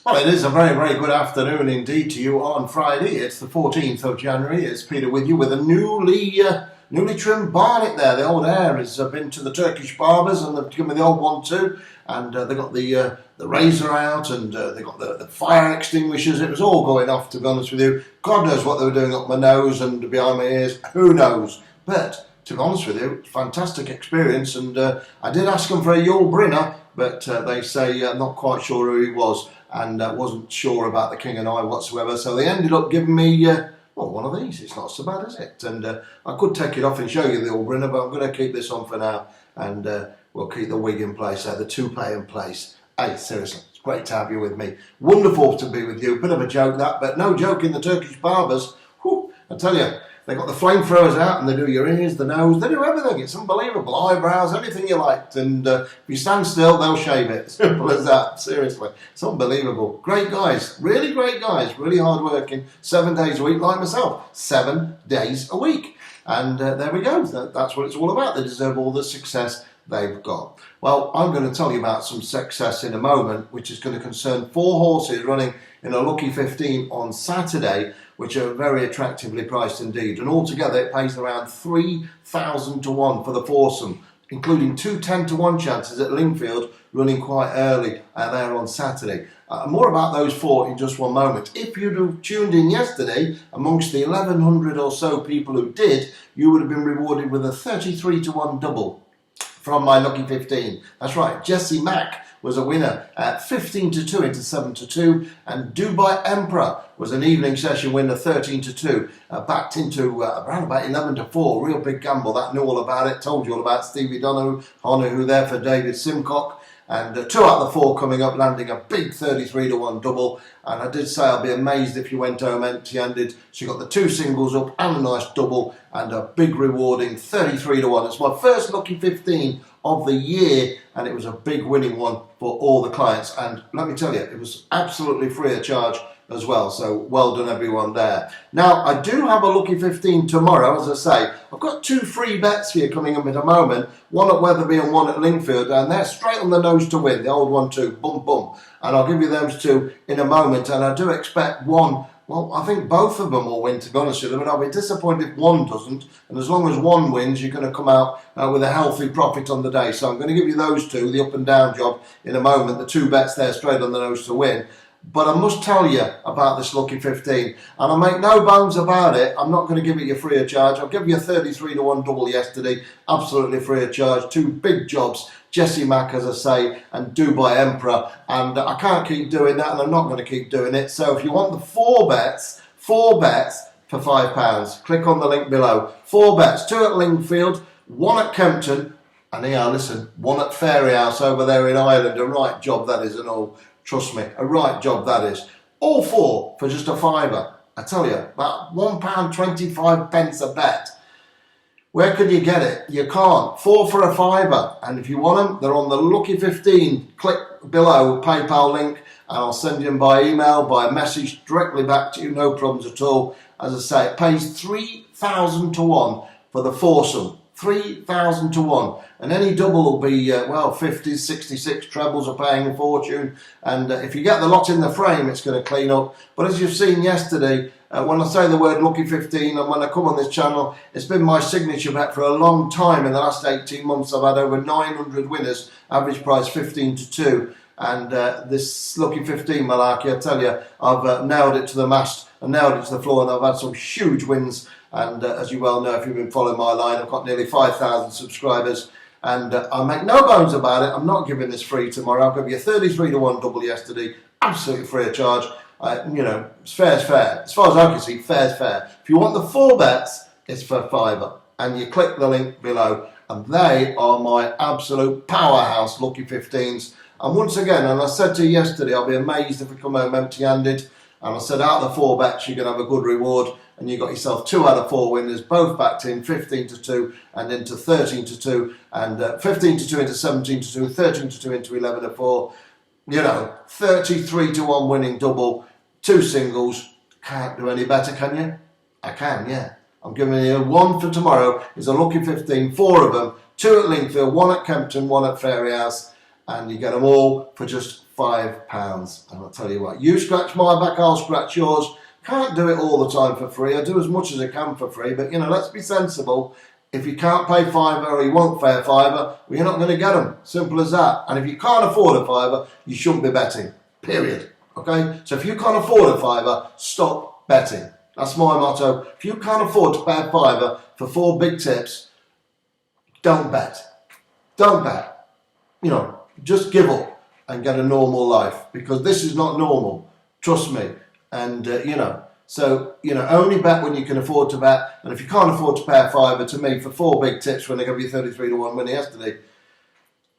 Well, it is a very, very good afternoon indeed to you on Friday. It's the 14th of January. It's Peter with you with a newly trimmed barnet there. The old heir has been to the Turkish barbers and they've given me the old one too. And they've got the razor out and they've got the fire extinguishers. It was all going off, to be honest with you. God knows what they were doing up my nose and behind my ears. Who knows? But to be honest with you, fantastic experience. And I did ask them for a Yule Brinner, but they say not quite sure who he was. And wasn't sure about the King and I whatsoever, so they ended up giving me, well, one of these. It's not so bad, is it? And I could take it off and show you the old Brinner, but I'm going to keep this on for now, and we'll keep the wig in place, the toupee in place. Hey, seriously, it's great to have you with me. Wonderful to be with you. Bit of a joke that, but no joke in the Turkish barbers. Whew, I tell you, they got the flamethrowers out and they do your ears, the nose, they do everything. It's unbelievable. Eyebrows, anything you liked. And if you stand still, they'll shave it. Simple as that. Seriously. It's unbelievable. Great guys. Really great guys. Really hard working. 7 days a week, like myself. 7 days a week. And there we go. That's what it's all about. They deserve all the success they've got. Well, I'm going to tell you about some success in a moment, which is going to concern 4 horses running in a Lucky 15 on Saturday, which are very attractively priced indeed. And altogether it pays around 3,000 to 1 for the foursome, including 2 10 to 1 chances at Lingfield running quite early there on Saturday. More about those 4 in just one moment. If you'd have tuned in yesterday, amongst the 1,100 or so people who did, you would have been rewarded with a 33 to 1 double from my Lucky 15. That's right, Jesse Mack was a winner at 15 to 2 into 7 to 2, and Dubai Emperor was an evening session winner 13 to 2, backed into around about 11 to 4. Real big gamble. That knew all about it. Told you all about Stevie Donahue there for David Simcock. And 2 out of the 4 coming up, landing a big 33 to 1 double. And I did say I'll be amazed if you went home empty-handed. So you got the 2 singles up and a nice double and a big rewarding 33 to 1. It's my first Lucky 15 of the year, and it was a big winning one for all the clients. And let me tell you, it was absolutely free of charge as well, so well done everyone there. Now, I do have a Lucky 15 tomorrow, as I say. I've got 2 free bets here coming up in a moment, one at Wetherby and one at Lingfield, and they're straight on the nose to win, the old one too, boom, boom. And I'll give you those 2 in a moment, and I do expect one. Well, I think both of them will win, to be honest with you, but I'll be disappointed if one doesn't. And as long as one wins, you're going to come out with a healthy profit on the day. So I'm going to give you those 2, the up and down job, in a moment. The 2 bets there straight on the nose to win. But I must tell you about this Lucky 15. And I make no bones about it. I'm not going to give it you free of charge. I'll give you a 33 to 1 double yesterday, absolutely free of charge. 2 big jobs. Jesse Mack, as I say, and Dubai Emperor. And I can't keep doing that, and I'm not going to keep doing it. So if you want the 4 bets for £5, click on the link below. 4 bets, 2 at Lingfield, 1 at Kempton, and here, listen, 1 at Fairyhouse over there in Ireland. A right job that is, and all. Trust me, a right job that is. All 4 for just a £5. I tell you, about £1.25 a bet. Where can you get it? You can't. 4 for a £5. And if you want them, they're on the Lucky 15. Click below, PayPal link, and I'll send you them by email, by message, directly back to you, no problems at all. As I say, it pays 3,000 to 1 for the foursome. 3,000 to 1. And any double will be, 50s, 66, trebles are paying a fortune. And if you get the lot in the frame, it's going to clean up. But as you've seen yesterday, when I say the word Lucky 15, and when I come on this channel, it's been my signature bet for a long time. In the last 18 months, I've had over 900 winners, average price 15 to 2. And this Lucky 15 malarkey, I tell you, I've nailed it to the mast and nailed it to the floor, and I've had some huge wins. And as you well know, if you've been following my line, I've got nearly 5,000 subscribers. And I make no bones about it. I'm not giving this free tomorrow. I'll give you a 33 to 1 double yesterday, absolutely free of charge. It's fair's fair. As far as I can see, fair's fair. If you want the 4 bets, it's for £5. And you click the link below. And they are my absolute powerhouse Lucky 15s. And once again, and I said to you yesterday, I'll be amazed if we come home empty-handed. And I said, out of the 4 bets, you're going to have a good reward. And you got yourself 2 out of 4 winners, both backed in 15 to 2 and into 13 to 2, and 15 to 2 into 17 to 2, 13 to 2 into 11 to 4. 33 to 1 winning double, 2 singles. Can't do any better, can you? I can, yeah. I'm giving you 1 for tomorrow. Is a Lucky 15, 4 of them, 2 at Lingfield, 1 at Kempton, 1 at Fairyhouse. and you get them all for just £5. And I'll tell you what, you scratch my back, I'll scratch yours. Can't do it all the time for free. I do as much as I can for free, but let's be sensible. If you can't pay £5 or you won't pay a £5, well, you're not going to get them. Simple as that. And if you can't afford a £5, you shouldn't be betting. Period. Okay? So if you can't afford a £5, stop betting. That's my motto. If you can't afford to pay a £5 for 4 big tips, don't bet. Don't bet. Just give up and get a normal life, because this is not normal. Trust me. And, so, only bet when you can afford to bet. And if you can't afford to pay a £5 to me for 4 big tips when they gave you 33-1 winning yesterday,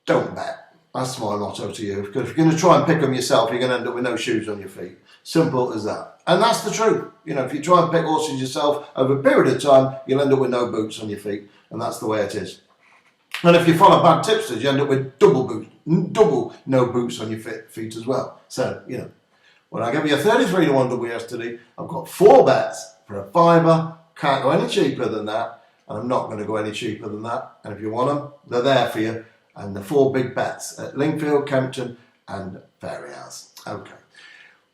don't bet. That's my motto to you. Because if you're going to try and pick them yourself, you're going to end up with no shoes on your feet. Simple as that. And that's the truth. If you try and pick horses yourself over a period of time, you'll end up with no boots on your feet. And that's the way it is. And if you follow bad tipsters, you end up with double no boots on your feet as well. So, when I gave you a 33-1 double yesterday, I've got 4 bets for a £5. Can't go any cheaper than that. And I'm not going to go any cheaper than that. And if you want them, they're there for you. And the 4 big bets at Lingfield, Kempton and Fairyhouse. Okay.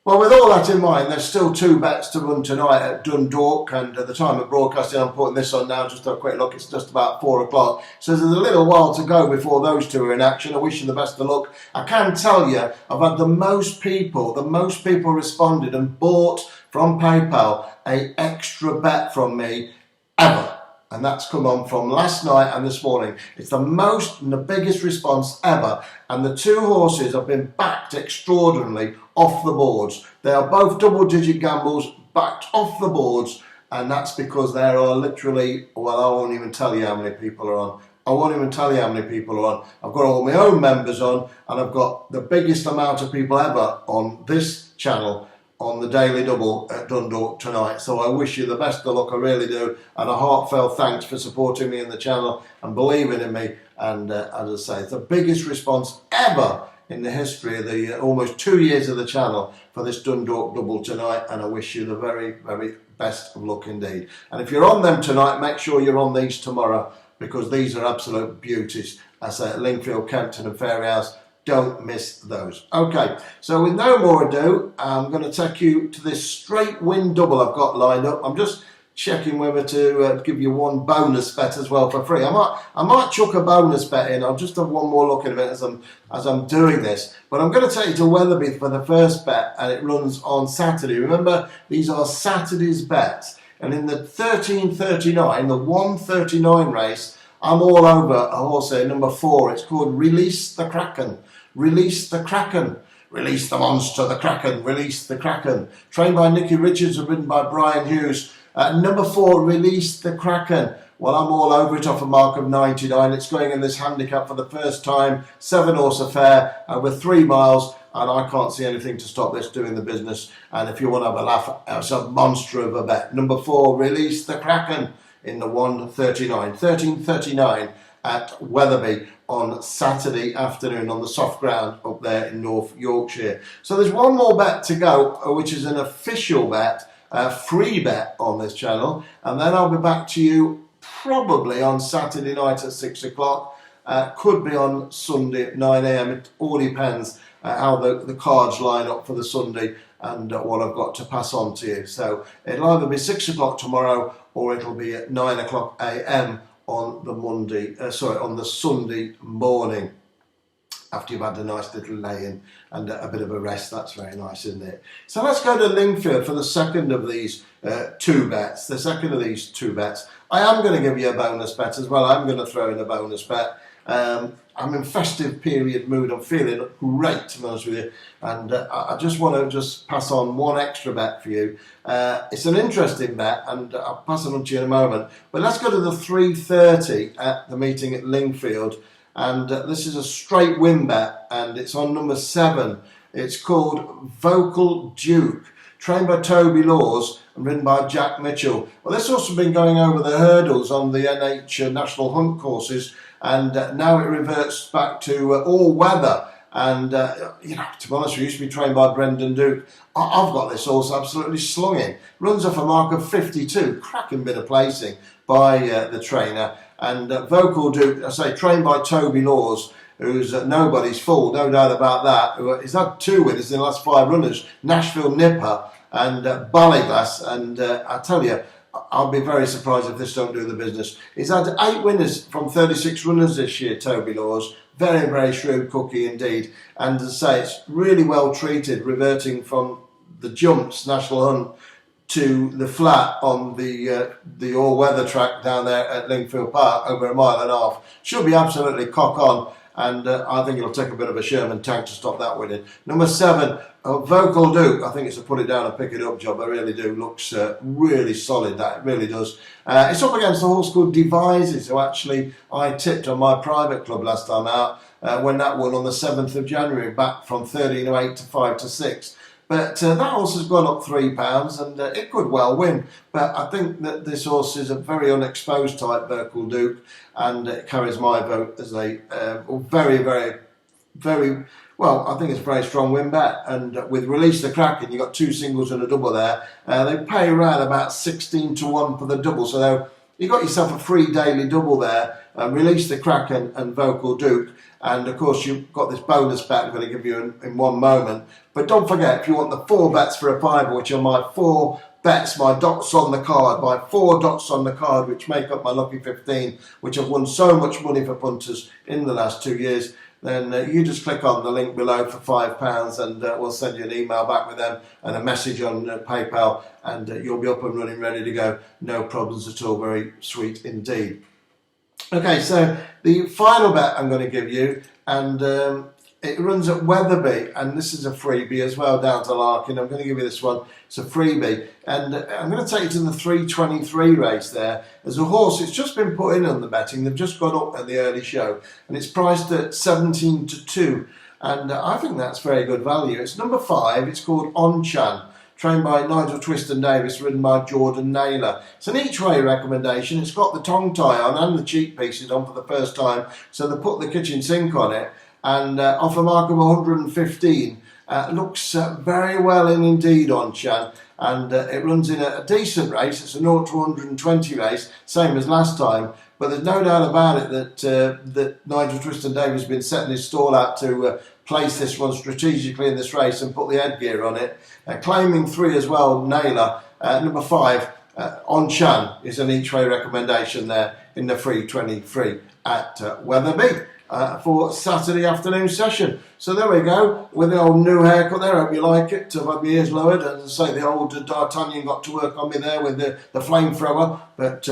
Well, with all that in mind, there's still 2 bets to run tonight at Dundalk, and at the time of broadcasting, I'm putting this on now, just a quick look, it's just about 4 o'clock. So there's a little while to go before those 2 are in action. I wish you the best of luck. I can tell you, I've had the most people responded and bought from PayPal a extra bet from me ever. And that's come on from last night and this morning. It's the most and the biggest response ever. And the 2 horses have been backed extraordinarily off the boards. They are both double-digit gambles backed off the boards. And that's because there are literally, well, I won't even tell you how many people are on. I've got all my own members on, and I've got the biggest amount of people ever on this channel on the Daily Double at Dundalk tonight. So I wish you the best of luck, I really do, and a heartfelt thanks for supporting me in the channel and believing in me. And as I say, it's the biggest response ever in the history of the almost 2 years of the channel for this Dundalk Double tonight, and I wish you the very, very best of luck indeed. And if you're on them tonight, make sure you're on these tomorrow, because these are absolute beauties. As I say, Lingfield, Kempton and Fairyhouse. Don't miss those. Okay, so with no more ado, I'm going to take you to this straight win double I've got lined up. I'm just checking whether to give you 1 bonus bet as well for free. I might chuck a bonus bet in. I'll just have one more look at it as I'm doing this. But I'm going to take you to Wetherby for the first bet, and it runs on Saturday. Remember, these are Saturday's bets. And in the 1339, the 139 race, I'm all over a horse here, number 4. It's called Release the Kraken. Release the Kraken. Release the monster, the Kraken. Release the Kraken. Trained by Nicky Richards and ridden by Brian Hughes. Number 4, Release the Kraken. Well, I'm all over it off a mark of 99. It's going in this handicap for the first time. 7-horse affair over 3 miles. And I can't see anything to stop this doing the business. And if you want to have a laugh, it's a monster of a bet. Number 4, Release the Kraken in the 1339 at Wetherby on Saturday afternoon on the soft ground up there in North Yorkshire. So there's one more bet to go, which is an official bet, a free bet on this channel, and then I'll be back to you probably on Saturday night at 6 o'clock. Could be on Sunday at 9 a.m. It all depends how the cards line up for the Sunday and what I've got to pass on to you. So it'll either be 6 o'clock tomorrow or it'll be at 9 o'clock a.m. on the Sunday morning, after you've had a nice little lay-in and a bit of a rest. That's very nice, isn't it? So let's go to Lingfield for the second of these 2 bets. The second of these 2 bets. I am going to give you a bonus bet as well. I'm going to throw in a bonus bet. I'm in festive period mood. I'm feeling great, to be honest with you. And I just want to pass on 1 extra bet for you. It's an interesting bet, and I'll pass it on to you in a moment. But let's go to the 3:30 at the meeting at Lingfield. And this is a straight win bet, and it's on number 7. It's called Vocal Duke, trained by Toby Laws and ridden by Jack Mitchell. Well, this horse has been going over the hurdles on the NH National Hunt courses, and now it reverts back to all weather. And, to be honest, we used to be trained by Brendan Duke. I've got this horse absolutely slunging. Runs off a mark of 52. Cracking bit of placing by the trainer. And Vocal Duke, I say, trained by Toby Laws. who's nobody's fool, no doubt about that. He's had 2 winners in the last 5 runners, Nashville Nipper and Ballyglass, and I tell you, I'll be very surprised if this don't do the business. He's had 8 winners from 36 runners this year, Toby Laws. Very, very shrewd cookie indeed. And as I say, it's really well treated, reverting from the jumps, National Hunt, to the flat on the all-weather track down there at Lingfield Park, over 1.5 miles. Should be absolutely cock on. And I think it'll take a bit of a Sherman tank to stop that winning. Number 7, Vocal Duke. I think it's a put it down and pick it up job. I really do. Looks really solid, that it really does. It's up against a horse called Devises, who actually I tipped on my private club last time out when that won on the 7th of January, back from 13.08 to 5 to 6. But that horse has gone up £3 and it could well win. But I think that this horse is a very unexposed type, Vocal Duke, and it carries my vote as a very, very, very, well, I think it's a very strong win bet. And with Release the Kraken, you've got 2 singles and a double there. They pay around about 16 to 1 for the double. So you got yourself a free daily double there. Release the Kraken and Vocal Duke. And of course, you've got this bonus bet I'm going to give you in one moment. But don't forget, if you want the 4 bets for a £5, which are my 4 bets, my dots on the card, my 4 dots on the card, which make up my lucky 15, which have won so much money for punters in the last 2 years, then you just click on the link below for £5 and we'll send you an email back with them and a message on PayPal, and you'll be up and running, ready to go. No problems at all. Very sweet indeed. Okay, so the final bet I'm going to give you, and it runs at Wetherby, and this is a freebie as well, down to Larkin. I'm going to give you this one. It's a freebie, and I'm going to take you to the 3:23 race there. There's a horse, it's just been put in on the betting. They've just gone up at the early show, and it's priced at 17 to 2, and I think that's very good value. It's number 5. It's called On-Chan, trained by Nigel Twiston-Davis, ridden by Jordan Naylor. It's an each-way recommendation. It's got the tongue tie on and the cheek pieces on for the first time, so they put the kitchen sink on it, and off a mark of 115. Looks very well in indeed on Chan, and it runs in a decent race. It's a 0 to 120 race, same as last time, but there's no doubt about it that Nigel Twiston-Davis has been setting his stall out to place this one strategically in this race and put the headgear on it. Claiming 3 as well, Naylor. Number 5, On Chan, is an each-way recommendation there in the 3:23 at Wetherby for Saturday afternoon session. So there we go, with the old new haircut there. Hope you like it. I've had my ears lowered. As I say, the old D'Artagnan got to work on me there with the flamethrower. But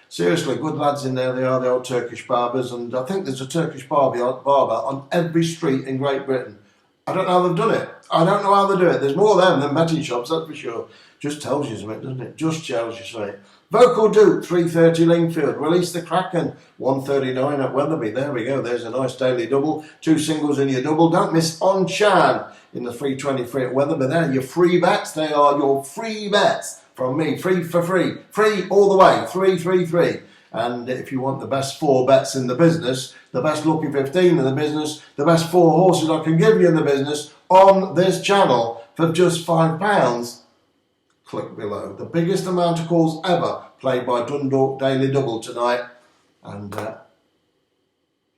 seriously, good lads in there. They are the old Turkish barbers. And I think there's a Turkish barber on every street in Great Britain. I don't know how they've done it. I don't know how they do it. There's more of them than betting shops, that's for sure. Just tells you something, doesn't it? Just tells you something. Vocal Duke, 3:30 Lingfield. Release the Kraken, 1:39 at Wetherby. There we go. There's a nice daily double. 2 singles in your double. Don't miss On Chan in the 3:23 at Wetherby. There, your free bets. They are your free bets from me. Free for free. Free all the way. 333. And if you want the best 4 bets in the business, the best lucky 15 in the business, the best 4 horses I can give you in the business on this channel for just £5, click below. The biggest amount of calls ever played by Dundalk Daily Double tonight, and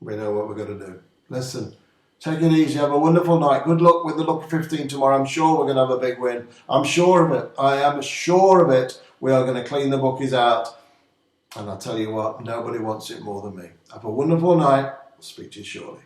we know what we're going to do. Listen, take it easy, have a wonderful night. Good luck with the lucky 15 tomorrow. I'm sure we're going to have a big win. I'm sure of it. I am sure of it. We are going to clean the bookies out. And I'll tell you what, nobody wants it more than me. Have a wonderful night. I'll speak to you shortly.